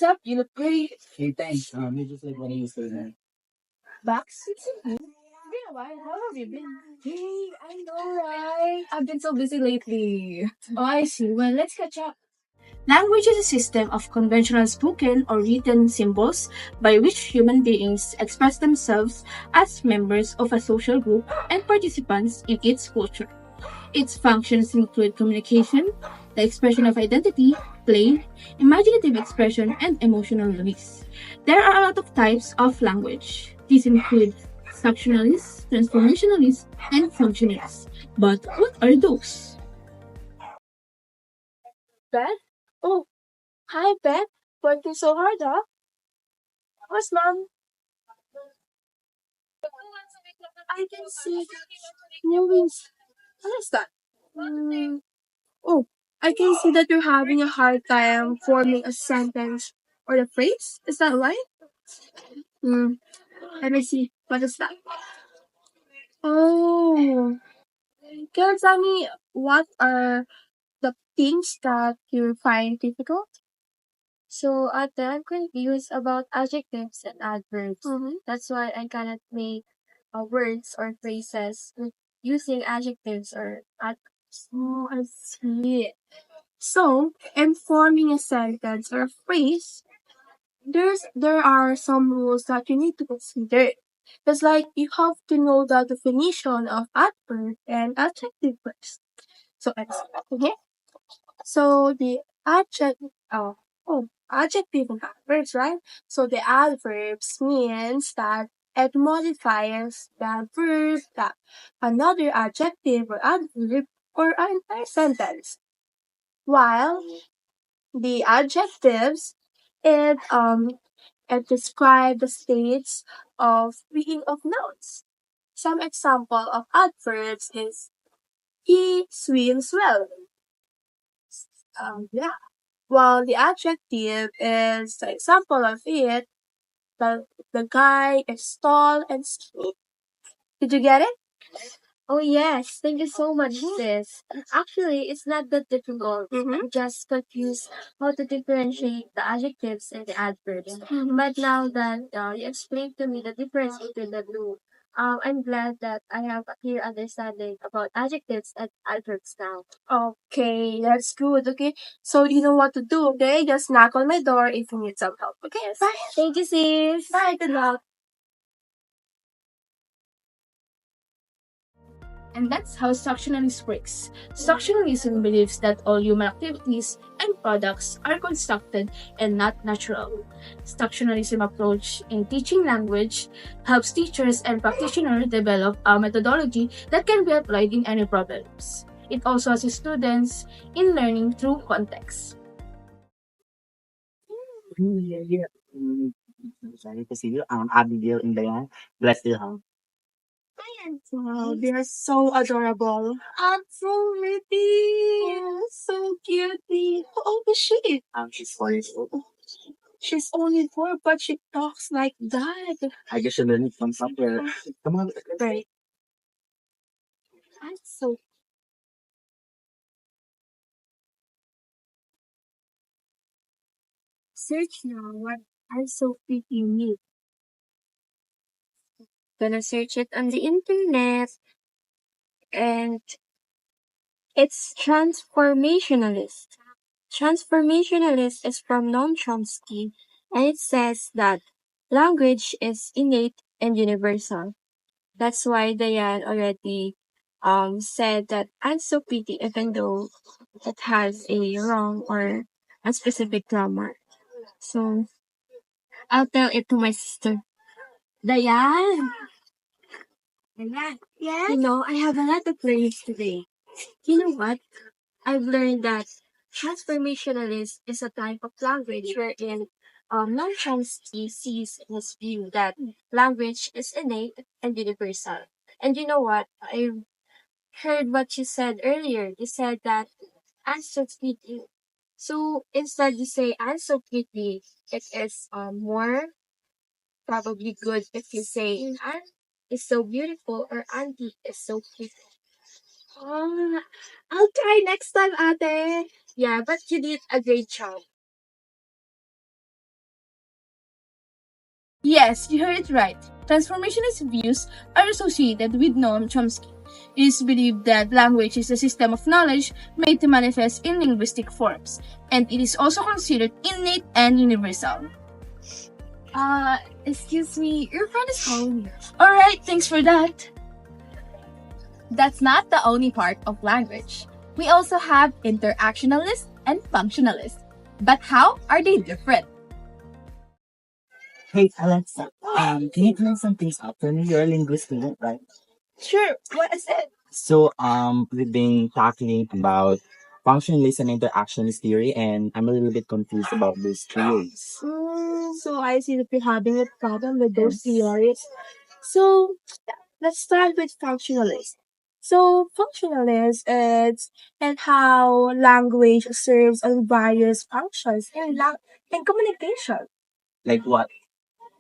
what's up? You look great. Hey, thanks. You just like what I used to do. Back since you been a while. How have you been? Hey, I know, right? I've been so busy lately. Oh, I see. Well, let's catch up. Language is a system of conventional spoken or written symbols by which human beings express themselves as members of a social group and participants in its culture. Its functions include communication, the expression of identity, play, imaginative expression, and emotional release. There are a lot of types of language. These include structuralist, transformationalist, and functionalist. But what are those? Beth? Oh, hi, Beth. Working so hard, huh? What's mom? I can see movies. What is that? Oh, I can see that you're having a hard time forming a sentence or a phrase. Is that right? Hmm. Let me see. What is that? Oh, can you tell me what are the things that you find difficult? So I'm confused about adjectives and adverbs. That's why I cannot make words or phrases using adjectives or adverbs. Oh, I see. So, in forming a sentence or a phrase, there are some rules that you need to consider. It's like you have to know the definition of adverb and adjective first. So let's okay. So the adjective adjective and adverbs, right? So the adverbs means that it modifies the verb that another adjective or adverb or an entire sentence. While the adjectives it describe the states of being of nouns. Some example of adverbs is he swims well. Yeah. While the adjective is the example of it, the guy is tall and skinny. Did you get it? Oh yes, thank you so much, sis. Actually, it's not that difficult. I'm just confused how to differentiate the adjectives and the adverbs. But now that you explained to me the difference between the two, I'm glad that I have a clear understanding about adjectives and adverbs now. Okay, that's good. Okay, so you know what to do. Okay, just knock on my door if you need some help. Okay, yes. Bye. Thank you, sis. Bye. Good luck. And that's how structuralism works. Structuralism believes that all human activities and products are constructed and not natural. Structuralism approach in teaching language helps teachers and practitioners develop a methodology that can be applied in any problems. It also assists students in learning through context. Yeah, yeah. Sorry to see you. Abigail and Dianne. Bless you, huh? Wow, they are so adorable. I'm so pretty. So cutie. How old is she? She's 4 years old. She's only 4, but she talks like that. I guess she learned it from somewhere. Come on. Right. I'm so search now. What I'm so pretty me. Gonna search it on the internet, and it's transformationalist. Transformationalist is from Noam Chomsky, and it says that language is innate and universal. That's why Diane already said that I'm so pretty even though it has a wrong or a specific grammar. So I'll tell it to my sister. Diane! Diane! Yes? You know, I have a lot of learnings today. You know what? I've learned that transformationalist is a type of language wherein non-Chomsky sees in his view that language is innate and universal. And you know what? I heard what you said earlier. You said that I'm so pretty. So instead you say I'm so pretty, it is more probably good if you say Anne is so beautiful or Auntie is so pretty. I'll try next time, ate. Yeah, but you did a great job. Yes, you heard it right. Transformationist views are associated with Noam Chomsky. It is believed that language is a system of knowledge made to manifest in linguistic forms, and it is also considered innate and universal. Excuse me, your friend is calling you. Alright, thanks for that. That's not the only part of language. We also have interactionalists and functionalists. But how are they different? Hey Alexa, can you clear some things up for me? You're a linguist, student, right? Sure, what is it? So, we've been talking about functionalist and interactionist theory, and I'm a little bit confused about these theories. So I see that you're having a problem with those theories. So let's start with functionalist. So functionalist is and how language serves on various functions in communication. Like what?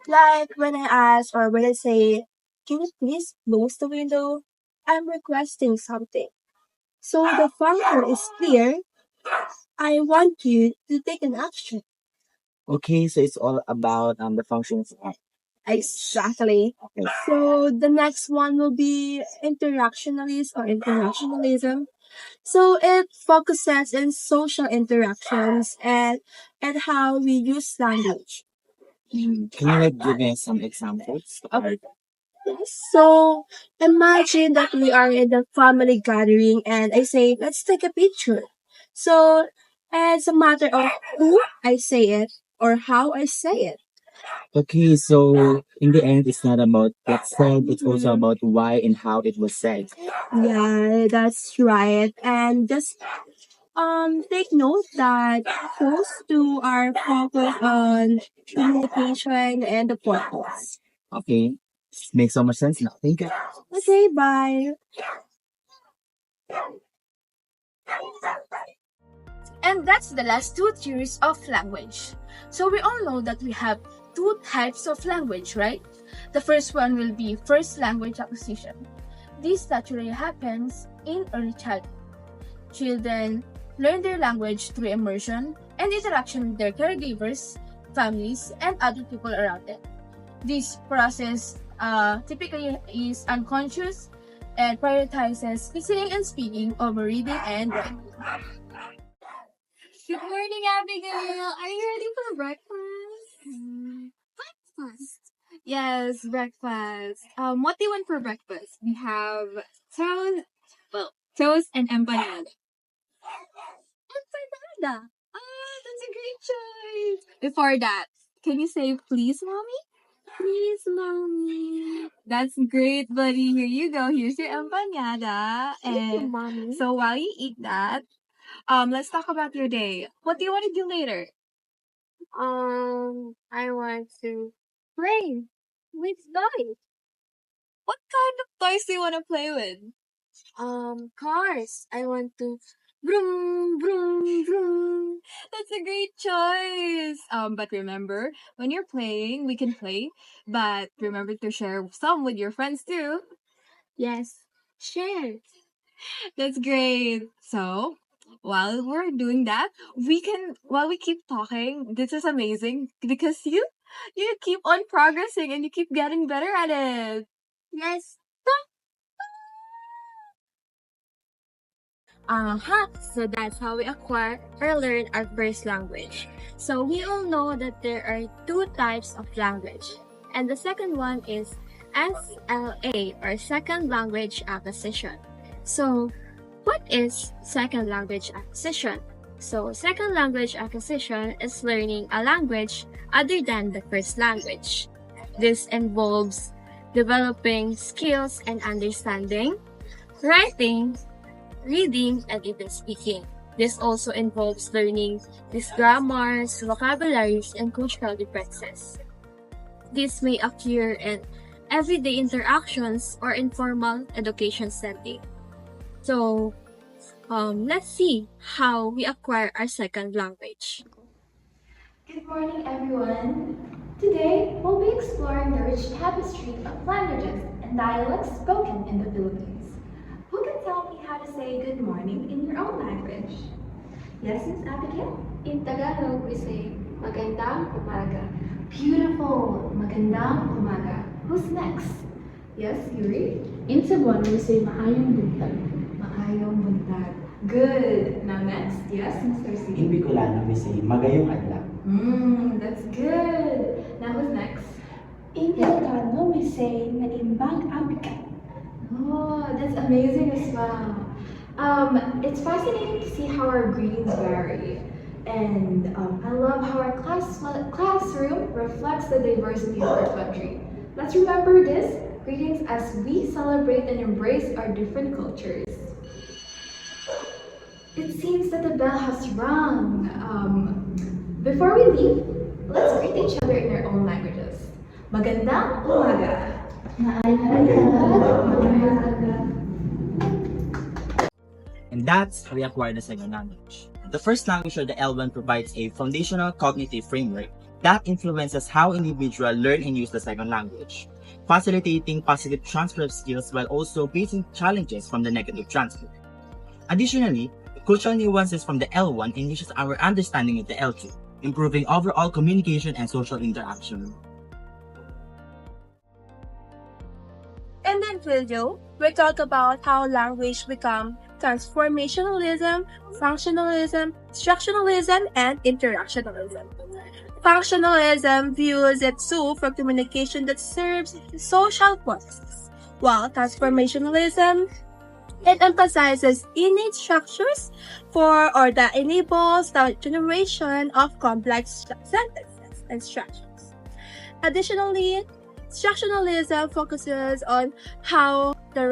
Like when I ask or when I say, "Can you please close the window?" I'm requesting something. So the function is clear. I want you to take an action. Okay, so it's all about the functions. Exactly. Okay. So the next one will be interactionalist or internationalism. So it focuses on social interactions and how we use language. Can you like give me some examples? Okay. So imagine that we are in a family gathering and I say, let's take a picture. So it's a matter of who I say it or how I say it. Okay, so in the end, it's not about what's said; it's also about why and how it was said. Yeah, that's right. And just take note that those two are focused on communication and the purpose. Okay, makes so much sense now. Thank you. Okay, bye. And that's the last two theories of language. So we all know that we have two types of language, right? The first one will be first language acquisition. This naturally happens in early childhood. Children learn their language through immersion and interaction with their caregivers, families, and other people around them. This process typically is unconscious and prioritizes listening and speaking over reading and writing. Good morning, Abigail. Are you ready for breakfast? Breakfast? Yes, breakfast. What do you want for breakfast? We have toast, toast and empanada. Empanada. Oh, that's a great choice. Before that, can you say please, mommy? Please, mommy. That's great, buddy. Here you go. Here's your empanada. Thank you, And mommy. so while you eat that, let's talk about your day. What do you want to do later? I want to play with toys. What kind of toys do you want to play with? Cars. I want to vroom vroom vroom. That's a great choice. But remember, when you're playing, we can play, but remember to share some with your friends too. Yes, share. That's great. So, while we're doing that, while we keep talking, this is amazing because you keep on progressing and you keep getting better at it. Yes. So that's how we acquire or learn our first language. So we all know that there are two types of language. And the second one is SLA or second language acquisition. So what is second language acquisition? So second language acquisition is learning a language other than the first language. This involves developing skills and understanding, writing, reading, and even speaking. This also involves learning these grammars, vocabularies, and cultural differences. This may occur in everyday interactions or informal education setting. So, let's see how we acquire our second language. Good morning, everyone. Today, we'll be exploring the rich tapestry of languages and dialects spoken in the Philippines. Who can tell me how to say good morning in your own language? Yes, Miss Abigail? In Tagalog, we say magandang umaga. Beautiful. Magandang umaga. Who's next? Yes, Yuri? In Cebuano, we say maayong buntag. Maayong buntag. Good. Now next. Yes, Mr. C. In Bicolano, we say magayong adlaw. That's good. Now who's next? In Ilocano, we say naimbang Abegail. Oh, that's amazing as well. It's fascinating to see how our greetings vary. And I love how our classroom reflects the diversity of our country. Let's remember this greetings as we celebrate and embrace our different cultures. It seems that the bell has rung. Before we leave, let's greet each other in our own languages. Magandang umaga. And that's how we acquire the second language. The first language, or the L1, provides a foundational cognitive framework that influences how individuals learn and use the second language, facilitating positive transfer of skills while also facing challenges from the negative transfer. Additionally, cultural nuances from the L1 enriches our understanding of the L2, improving overall communication and social interaction. In that video, we talk about how language become transformationalism, functionalism, structuralism, and interactionalism. Functionalism views a tool for communication that serves social purposes, while transformationalism it emphasizes innate structures for or that enables the generation of complex sentences and structures. Additionally, structuralism focuses on how the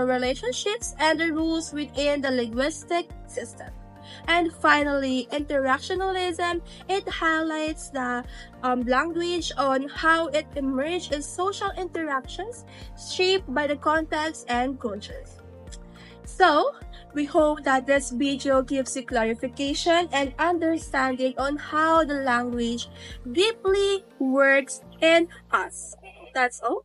relationships and the rules within the linguistic system. And finally, interactionalism, it highlights the language on how it emerged in social interactions shaped by the context and cultures. So, we hope that this video gives you clarification and understanding on how the language deeply works in us. That's all.